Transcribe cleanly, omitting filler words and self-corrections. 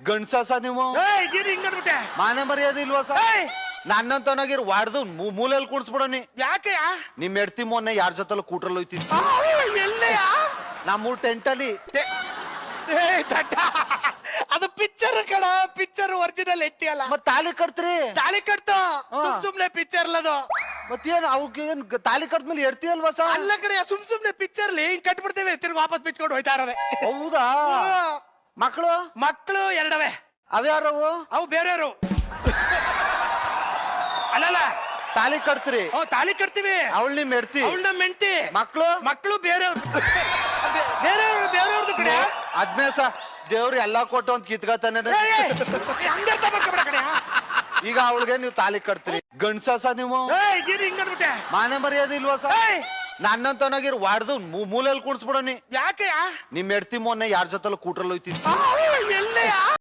ಗಂಡ್ಸ ನೀವು ಹಿಂಗನ್ಬಿಟ್ಟೆ ಮಾನ ಮರ್ಯಾದೆ ಇಲ್ವಾ ಸ ನನ್ನಂತವನಾಗಿರ್ ವಾಡ್ದು ಮೂಲೆಯಲ್ಲಿ ಕೂಡ್ಸ್ಬಿಡೋನಿ. ಯಾಕೆ ನಿಮ್ ಹೆಡ್ತಿ ಮೊನ್ನೆ ಯಾರ ಜೊತೆಲ್ಲ ಕೂಟ್ರಲ್ಲಿ ಹೋಯ್ತಿತ್ತು. ಎಲ್ಲೆಯ ನಮ್ಮೂರ್ ಟೆಂಟ್ ಅಲ್ಲಿ. ಅದು ಪಿಕ್ಚರ್ ಕಣ, ಪಿಕ್ಚರ್ ಒರಿಜಿನಲ್ ಎಟ್ಟಿ ಅಲ್ಲ. ಮತ್ ತಾಲಿ ಕಟ್ತ್ರಿ? ತಾಳಿ ಕಟ್ತು ಸುಮ್ನೆ ಪಿಕ್ಚರ್ ಅಲ್ಲದು. ಮತ್ತೇನ್ ಅವ್ಗೆ ತಾಲಿ ಕಟ್ಮೇಲೆ ಎಡ್ತಿ ಅಲ್ವಾ ಸ? ಅಲ್ಲ ಕಡೆ ಸುಮ್ನೆ ಪಿಕ್ಚರ್ ಹಿಂಗ್ ಕಟ್ಬಿಡ್ತೇವೆ, ತಿರ್ಗಿ ವಾಪಸ್ ಬಿಚ್ಕೊಂಡು ಹೋಯ್ತಾ ಇರೋದೆ. ಹೌದಾ? ಮಕ್ಳು ಎರಡವೆ. ಅವ್ಯಾರವು? ಅವು ಬೇರೆಯವರು. ಅಲ್ಲಲ್ಲ ತಾಲಿ ಕಟ್ತ್ರಿ? ತಾಲಿ ಕಟ್ತೀವಿ. ಅವಳು ನಿಮ್ ಹೆಡ್ತಿ? ಅವಳು ನಮ್ಮ ಹೆಂಡತಿ. ಮಕ್ಳು ಬೇರೆಯವ್ರು. ಬೇರೆಯವ್ರದ್ದು ಕಡೆ. ಅದ್ನೇ ಸ ದೇವ್ರು ಎಲ್ಲಾ ಕೊಟ್ಟು ಒಂದ್ ಕಿತ್ಕತಾನೆ. ಈಗ ಅವಳಿಗೆ ನೀವು ತಾಲಿ ಕಟ್ತೀರಿ. ಗಂಡ್ಸ ನೀವು ಹಿಂಗನ್ಬಿಟ್ಟೆ ಮಾನ ಮರ್ಯಾದೆ ಇಲ್ವಾ ಸ? ನನ್ನಂತವನಾಗಿರ್ ವಾಡ್ದು ಮೂಲೆಯಲ್ಲಿ ಕೂಡ್ಸ್ಬಿಡೋನಿ. ಯಾಕೆ ನಿಮ್ ಹೆಡ್ತಿ ಮೊನ್ನೆ ಯಾರ ಜೊತೆಲ್ಲ ಕೂಟ್ರಲ್ಲಿ ಹೋಯ್ತಿತ್ತು. ಎಲ್ಲೆಯ